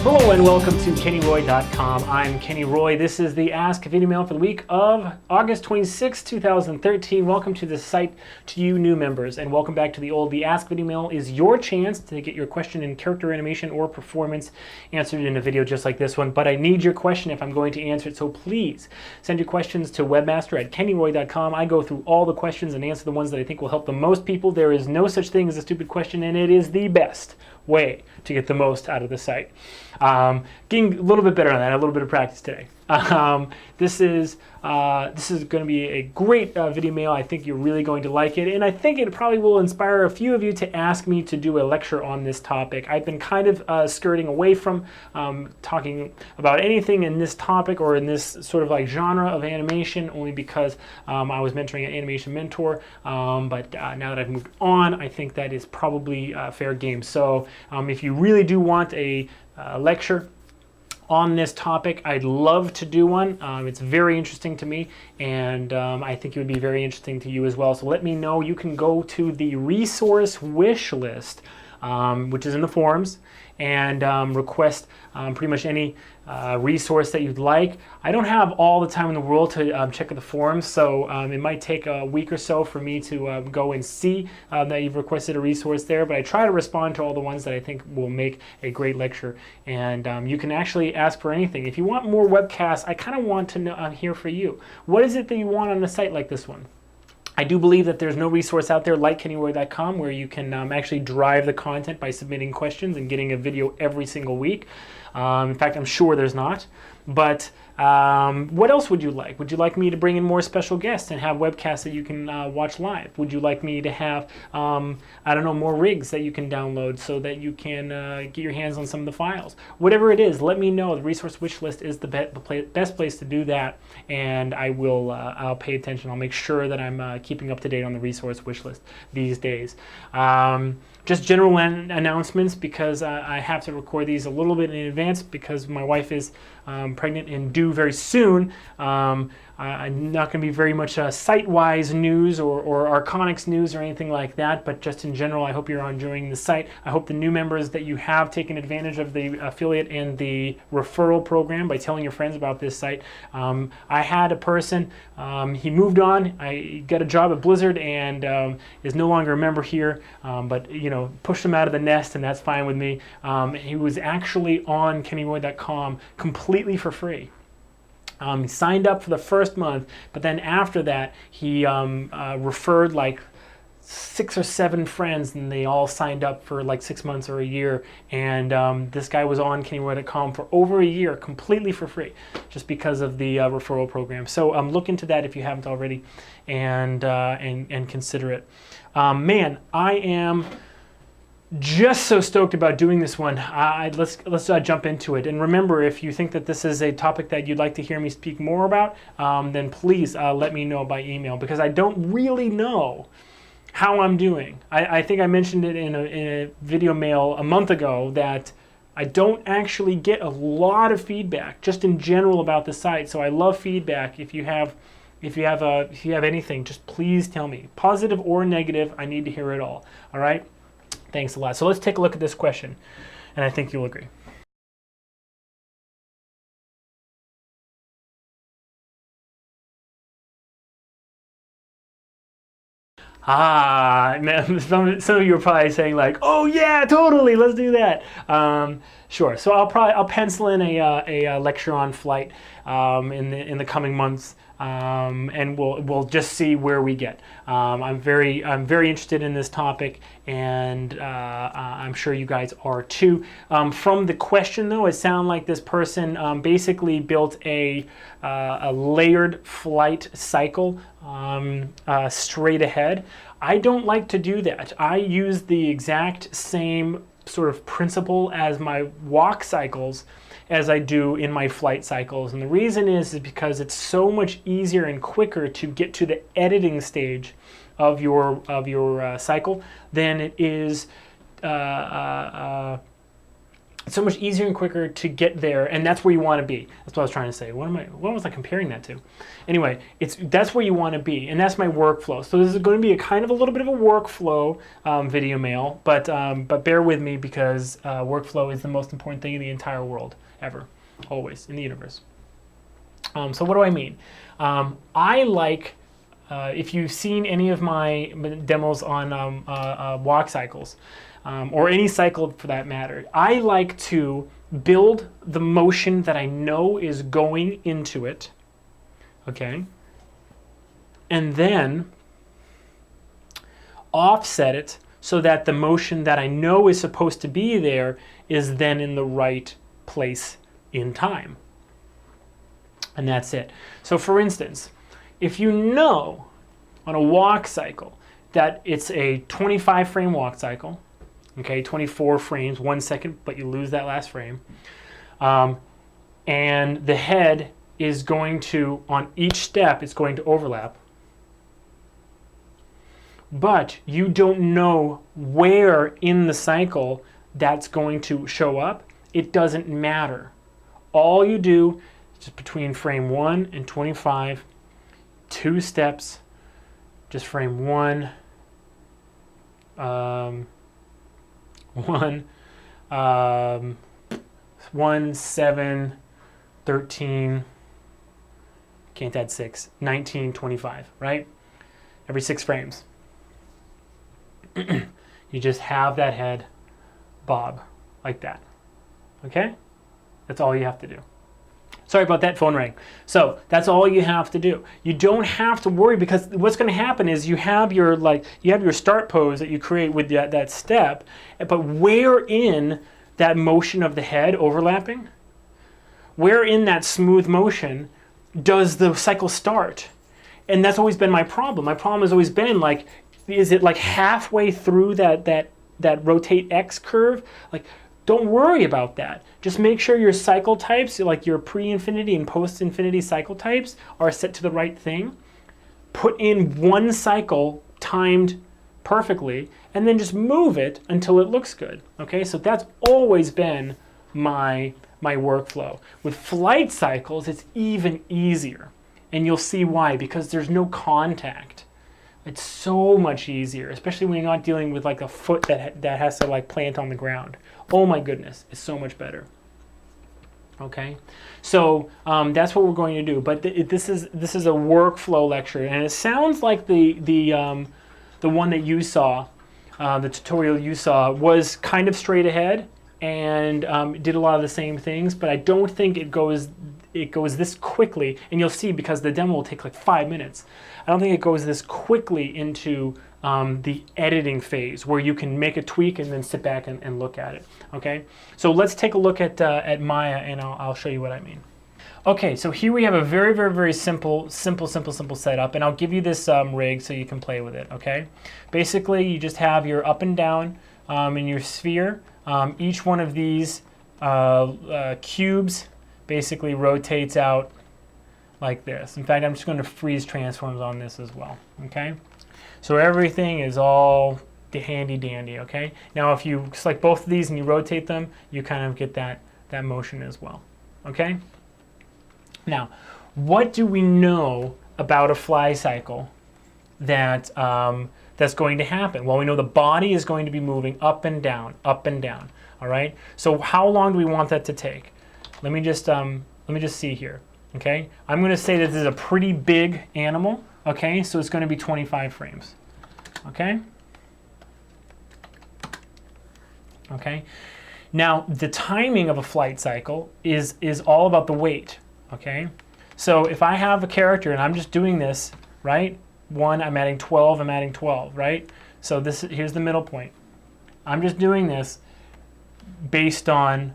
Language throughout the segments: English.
Hello and welcome to KennyRoy.com. I'm Kenny Roy. This is the Ask Videomail for the week of August 26, 2013. Welcome to the site to you new members, and welcome back to the old. The Ask Videomail is your chance to get your question in character animation or performance answered in a video just like this one. But I need your question if I'm going to answer it, so please send your questions to webmaster@kennyroy.com. I go through all the questions and answer the ones that I think will help the most people. There is no such thing as a stupid question, and it is the best way to get the most out of the site. Getting a little bit better on that, a little bit of practice today. This is going to be a great video mail. I think you're really going to like it, and I think it probably will inspire a few of you to ask me to do a lecture on this topic. I've been kind of skirting away from talking about anything in this topic or in this sort of like genre of animation, only because I was mentoring an animation mentor, but now that I've moved on, I think that is probably fair game. So if you really do want a lecture on this topic, I'd love to do one. It's very interesting to me, and I think it would be very interesting to you as well. So let me know. You can go to the resource wish list, which is in the forums, and request pretty much any resource that you'd like. I don't have all the time in the world to check the forums, so it might take a week or so for me to go and see that you've requested a resource there, but I try to respond to all the ones that I think will make a great lecture. And you can actually ask for anything. If you want more webcasts, I kind of want to know, hear for you. What is it that you want on a site like this one? I do believe that there's no resource out there like KennyRoy.com where you can actually drive the content by submitting questions and getting a video every single week. In fact, I'm sure there's not. But what else would you like? Would you like me to bring in more special guests and have webcasts that you can watch live? Would you like me to have, I don't know, more rigs that you can download so that you can get your hands on some of the files? Whatever it is, let me know. The resource wish list is the best place to do that, and I'll pay attention. I'll make sure that I'm keeping up to date on the resource wish list these days. Just general announcements, because I have to record these a little bit in advance because my wife is pregnant and due very soon. I'm not going to be very much site-wise news or Arconics news or anything like that, but just in general, I hope you're enjoying the site. I hope the new members that you have taken advantage of the affiliate and the referral program by telling your friends about this site. I had a person, he moved on, I got a job at Blizzard and is no longer a member here, but you know, pushed him out of the nest, and that's fine with me. He was actually on KennyRoy.com completely for free. He signed up for the first month, but then after that, he referred like 6 or 7 friends, and they all signed up for like 6 months or a year. And this guy was on KennyRoy.com for over a year, completely for free, just because of the referral program. So look into that if you haven't already, and consider it. Man, I am just so stoked about doing this one. Let's jump into it. And remember, if you think that this is a topic that you'd like to hear me speak more about, then please let me know by email, because I don't really know how I'm doing. I think I mentioned it in a video mail a month ago that I don't actually get a lot of feedback just in general about the site. So I love feedback. If you have anything, just please tell me, positive or negative. I need to hear it all. All right. Thanks a lot. So let's take a look at this question, and I think you'll agree. Some of you are probably saying like, "Oh yeah, totally, let's do that." Sure. So I'll pencil in a lecture on flight in the coming months. And we'll just see where we get. I'm very interested in this topic, and I'm sure you guys are too. From the question though, it sounded like this person basically built a layered flight cycle straight ahead. I don't like to do that. I use the exact same sort of principle as my walk cycles as I do in my flight cycles, and the reason is because it's so much easier and quicker to get to the editing stage of your cycle than it is It's so much easier and quicker to get there, and that's where you want to be. That's what I was trying to say. What was I comparing that to? Anyway, that's where you want to be, and that's my workflow. So this is going to be a little bit of a workflow video mail, but bear with me because workflow is the most important thing in the entire world ever, always in the universe. So what do I mean? I like, if you've seen any of my demos on walk cycles, or any cycle for that matter, I like to build the motion that I know is going into it, okay, and then offset it so that the motion that I know is supposed to be there is then in the right place in time. And that's it. So for instance, if you know on a walk cycle that it's a 25 frame walk cycle, okay, 24 frames, 1 second, but you lose that last frame. And the head is going to, on each step, it's going to overlap. But you don't know where in the cycle that's going to show up. It doesn't matter. All you do is just between frame 1 and 25, 2 steps, just frame 1, 1, 7, 13, can't add 6, 19, 25, right? Every 6 frames. You just have that head bob like that, okay? That's all you have to do. Sorry about that, phone rang. So that's all you have to do. You don't have to worry, because what's going to happen is you have your start pose that you create with that step, but where in that motion of the head overlapping, where in that smooth motion does the cycle start? And that's always been my problem. My problem has always been like, is it like halfway through that rotate X curve? Like, don't worry about that. Just make sure your cycle types, like your pre-infinity and post-infinity cycle types, are set to the right thing. Put in one cycle timed perfectly, and then just move it until it looks good. Okay, so that's always been my workflow. With flight cycles, it's even easier, and you'll see why, because there's no contact. It's so much easier, especially when you're not dealing with like a foot that has to like plant on the ground. Oh my goodness, it's so much better. Okay, so that's what we're going to do. But this is a workflow lecture, and it sounds like the one that you saw, the tutorial you saw, was kind of straight ahead and did a lot of the same things. But I don't think it goes this quickly, and you'll see because the demo will take like 5 minutes. I don't think it goes this quickly into the editing phase where you can make a tweak and then sit back and look at it. Okay, so let's take a look at Maya, and I'll show you what I mean. Okay, so here we have a very, very, very simple setup, and I'll give you this rig so you can play with it. Okay, basically you just have your up and down in your sphere. Each one of these cubes basically rotates out like this. In fact, I'm just going to freeze transforms on this as well. Okay, so everything is all handy dandy. Okay, now if you select both of these and you rotate them, you kind of get that motion as well. Okay, now what do we know about a fly cycle that that's going to happen? Well, we know the body is going to be moving up and down, up and down. All right, so how long do we want that to take? Let me just see here. Okay, I'm going to say that this is a pretty big animal. Okay, so it's going to be 25 frames. Okay. Okay. Now the timing of a flight cycle is all about the weight. Okay. So if I have a character and I'm just doing this, right? 1, I'm adding 12. I'm adding 12. Right. So here's the middle point. I'm just doing this based on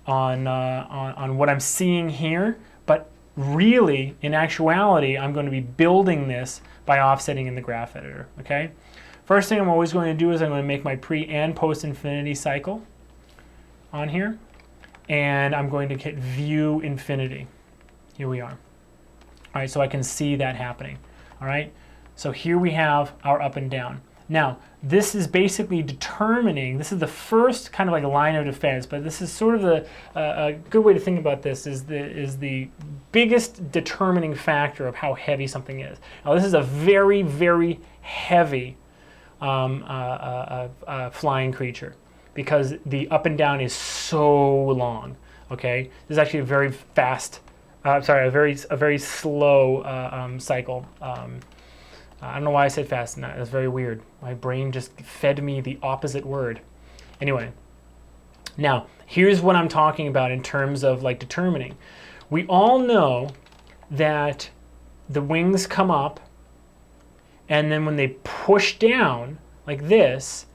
what I'm seeing here, but really, in actuality, I'm going to be building this by offsetting in the graph editor. Okay. First thing I'm always going to do is I'm going to make my pre and post infinity cycle on here, and I'm going to hit view infinity. Here we are. All right, so I can see that happening. All right, so here we have our up and down. Now, this is basically determining, this is the first kind of like line of defense, but this is sort of a good way to think about this is the biggest determining factor of how heavy something is. Now, this is a very, very heavy flying creature because the up and down is so long. Okay, this is actually a very fast, a very slow cycle. I don't know why I said fast. That's very weird. My brain just fed me the opposite word. Anyway, now here's what I'm talking about in terms of like determining. We all know that the wings come up, and then when they push down like this,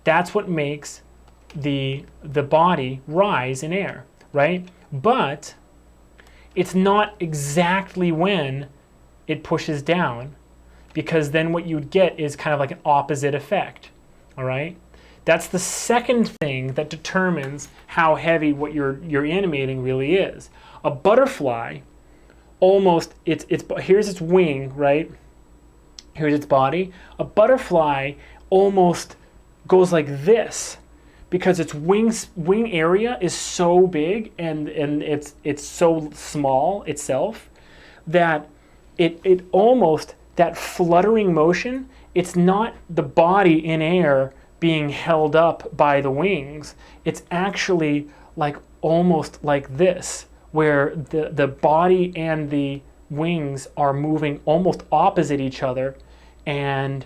that's what makes the body rise in air, right? But it's not exactly when it pushes down, because then what you'd get is kind of like an opposite effect, all right? That's the second thing that determines how heavy what you're animating really is. A butterfly, almost, here's its wing, right? Here's its body. A butterfly almost goes like this because its wing area is so big and it's so small itself that it almost, that fluttering motion, it's not the body in air being held up by the wings. It's actually like almost like this, where the body and the wings are moving almost opposite each other, and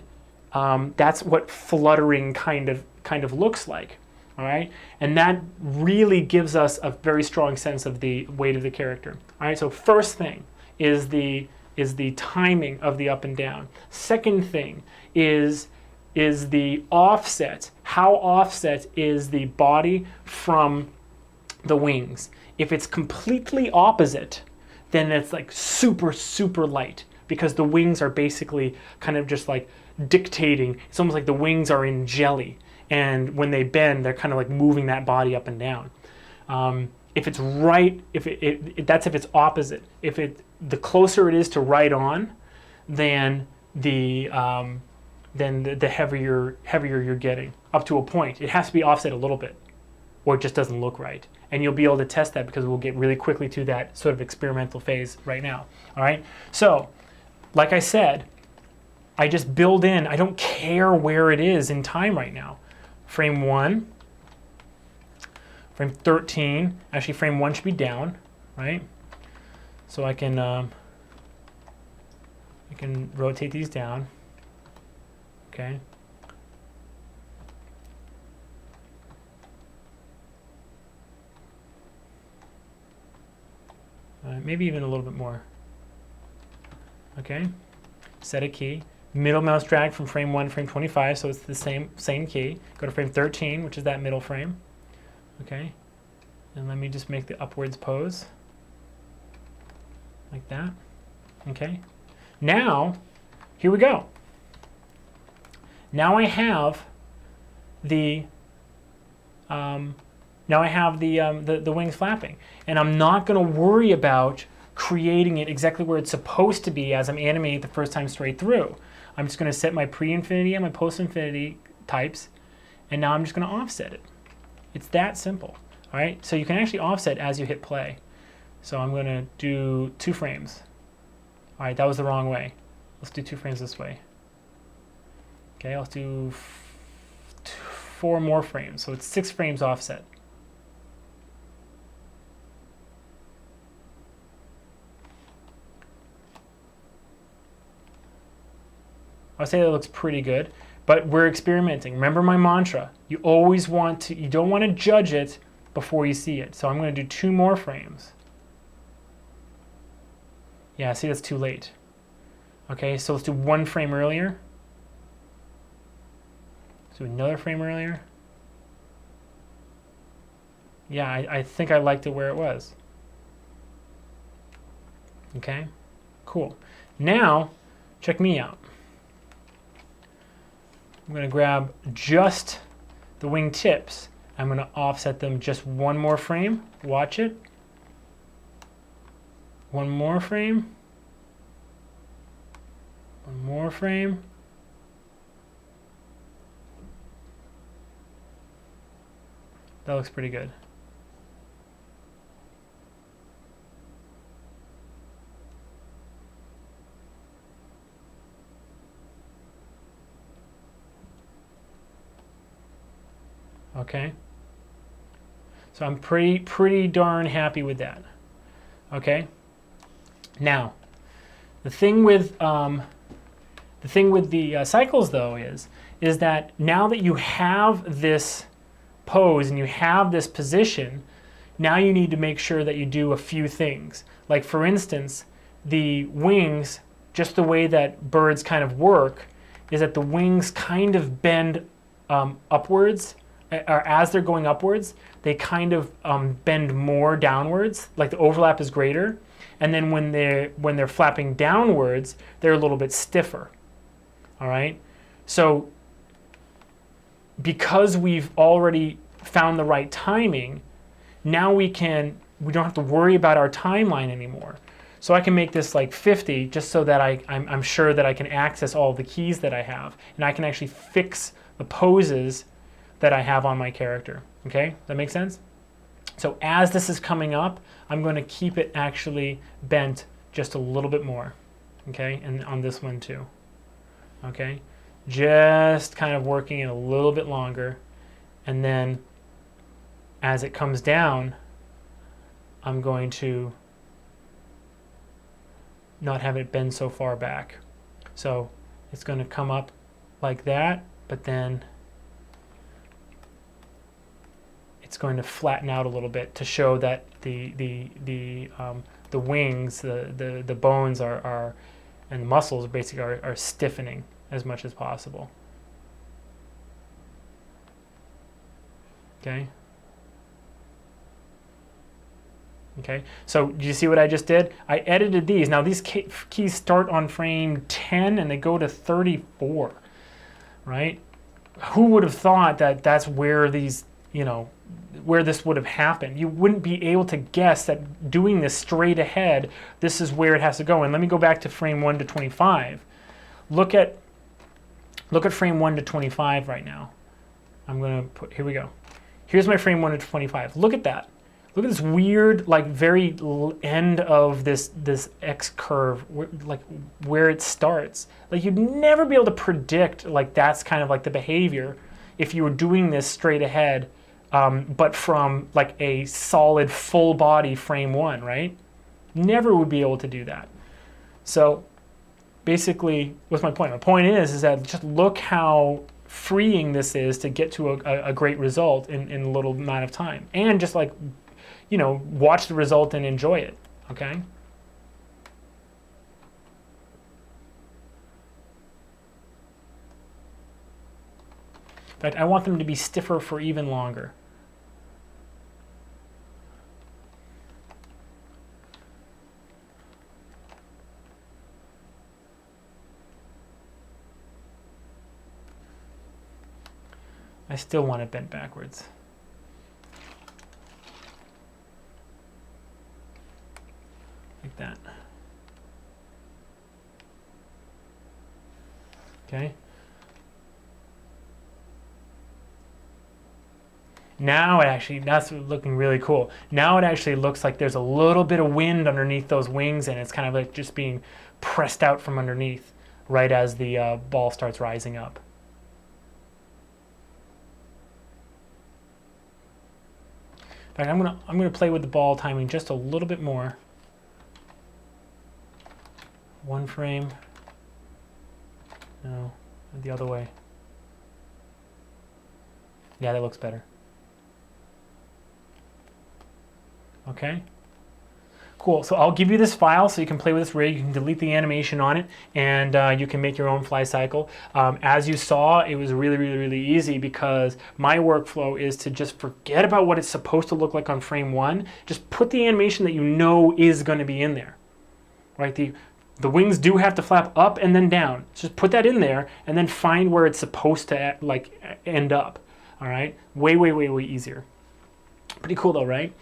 that's what fluttering kind of looks like. All right, and that really gives us a very strong sense of the weight of the character. All right, so first thing is the timing of the up and down. Second thing is the offset. How offset is the body from the wings? If it's completely opposite, then it's like super, super light, because the wings are basically kind of just like dictating. It's almost like the wings are in jelly, and when they bend, they're kind of like moving that body up and down. If it's right, that's if it's opposite. The closer it is to right on, then the heavier you're getting, up to a point. It has to be offset a little bit, or it just doesn't look right. And you'll be able to test that because we'll get really quickly to that sort of experimental phase right now. All right. So, like I said, I just build in. I don't care where it is in time right now. Frame 1. Frame 13, actually frame 1 should be down, right? So I can rotate these down, okay? Maybe even a little bit more, okay? Set a key. Middle mouse drag from frame 1 to frame 25, so it's the same key. Go to frame 13, which is that middle frame. Okay, and let me just make the upwards pose like that. Okay, now here we go. Now I have the wings flapping, and I'm not going to worry about creating it exactly where it's supposed to be as I'm animating it the first time straight through. I'm just going to set my pre-infinity and my post-infinity types, and now I'm just going to offset it. It's that simple. All right, so you can actually offset as you hit play. So I'm going to do 2 frames. All right, that was the wrong way. Let's do 2 frames this way. Okay, let's do 4 more frames. So it's 6 frames offset. I'll say that looks pretty good. But we're experimenting. Remember my mantra. You always want to, you don't want to judge it before you see it. So I'm going to do 2 more frames. Yeah, see, that's too late. Okay, so let's do 1 frame earlier. Let's do another frame earlier. Yeah, I think I liked it where it was. Okay, cool. Now, check me out. I'm going to grab just the wing tips. I'm going to offset them just 1 more frame. Watch it. 1 more frame. 1 more frame. That looks pretty good. Okay. So I'm pretty darn happy with that. Okay. Now, the thing with the cycles though is that now that you have this pose and you have this position, now you need to make sure that you do a few things. Like for instance, the wings, just the way that birds kind of work, is that the wings kind of bend upwards, or as they're going upwards, they kind of bend more downwards, like the overlap is greater. And then when they're flapping downwards, they're a little bit stiffer. All right. So because we've already found the right timing, now we don't have to worry about our timeline anymore. So I can make this like 50 just so that I'm sure that I can access all the keys that I have, and I can actually fix the poses that I have on my character. Okay, that makes sense? So as this is coming up, I'm going to keep it actually bent just a little bit more. Okay, and on this one too. Okay, just kind of working it a little bit longer, and then as it comes down, I'm going to not have it bend so far back. So it's going to come up like that, but then it's going to flatten out a little bit to show that the wings, the bones are and the muscles basically are stiffening as much as possible. Okay. Okay, so do you see what I just did? I edited these. Now these keys start on frame 10 and they go to 34, right? Who would have thought that that's where these, where this would have happened? You wouldn't be able to guess that doing this straight ahead, this is where it has to go. And let me go back to frame 1 to 25. Look at frame 1 to 25 right now. I'm going to put, here we go. Here's my frame 1 to 25. Look at that. Look at this weird, like very end of this X curve, where it starts. Like you'd never be able to predict like that's kind of like the behavior if you were doing this straight ahead, but from like a solid full body frame 1, right? Never would be able to do that. So basically, what's my point? My point is that just look how freeing this is to get to a great result in a little amount of time, and just like, watch the result and enjoy it, okay? In fact, I want them to be stiffer for even longer. I still want it bent backwards. Like that. Okay. Now it actually, that's looking really cool. Now it actually looks like there's a little bit of wind underneath those wings, and it's kind of like just being pressed out from underneath right as the ball starts rising up. In fact, I'm gonna play with the ball timing just a little bit more. One frame. No, the other way. Yeah, that looks better. Okay. Cool. So I'll give you this file so you can play with this rig. You can delete the animation on it, and you can make your own fly cycle. As you saw, it was really easy because my workflow is to just forget about what it's supposed to look like on frame 1. Just put the animation that you know is going to be in there. Right? The wings do have to flap up and then down. Just put that in there and then find where it's supposed to like end up. All right? Way easier. Pretty cool though, right?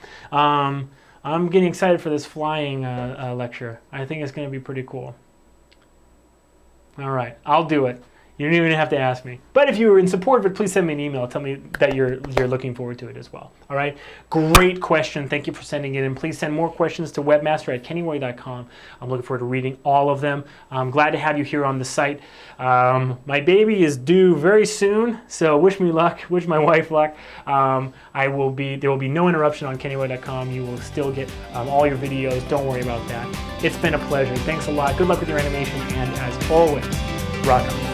I'm getting excited for this flying lecture. I think it's going to be pretty cool. All right, I'll do it. You don't even have to ask me. But if you were in support of it, please send me an email. Tell me that you're looking forward to it as well. All right? Great question. Thank you for sending it in. Please send more questions to webmaster@kennyroy.com. I'm looking forward to reading all of them. I'm glad to have you here on the site. My baby is due very soon, so wish me luck. Wish my wife luck. There will be no interruption on kennyroy.com. You will still get all your videos. Don't worry about that. It's been a pleasure. Thanks a lot. Good luck with your animation, and as always, rock on.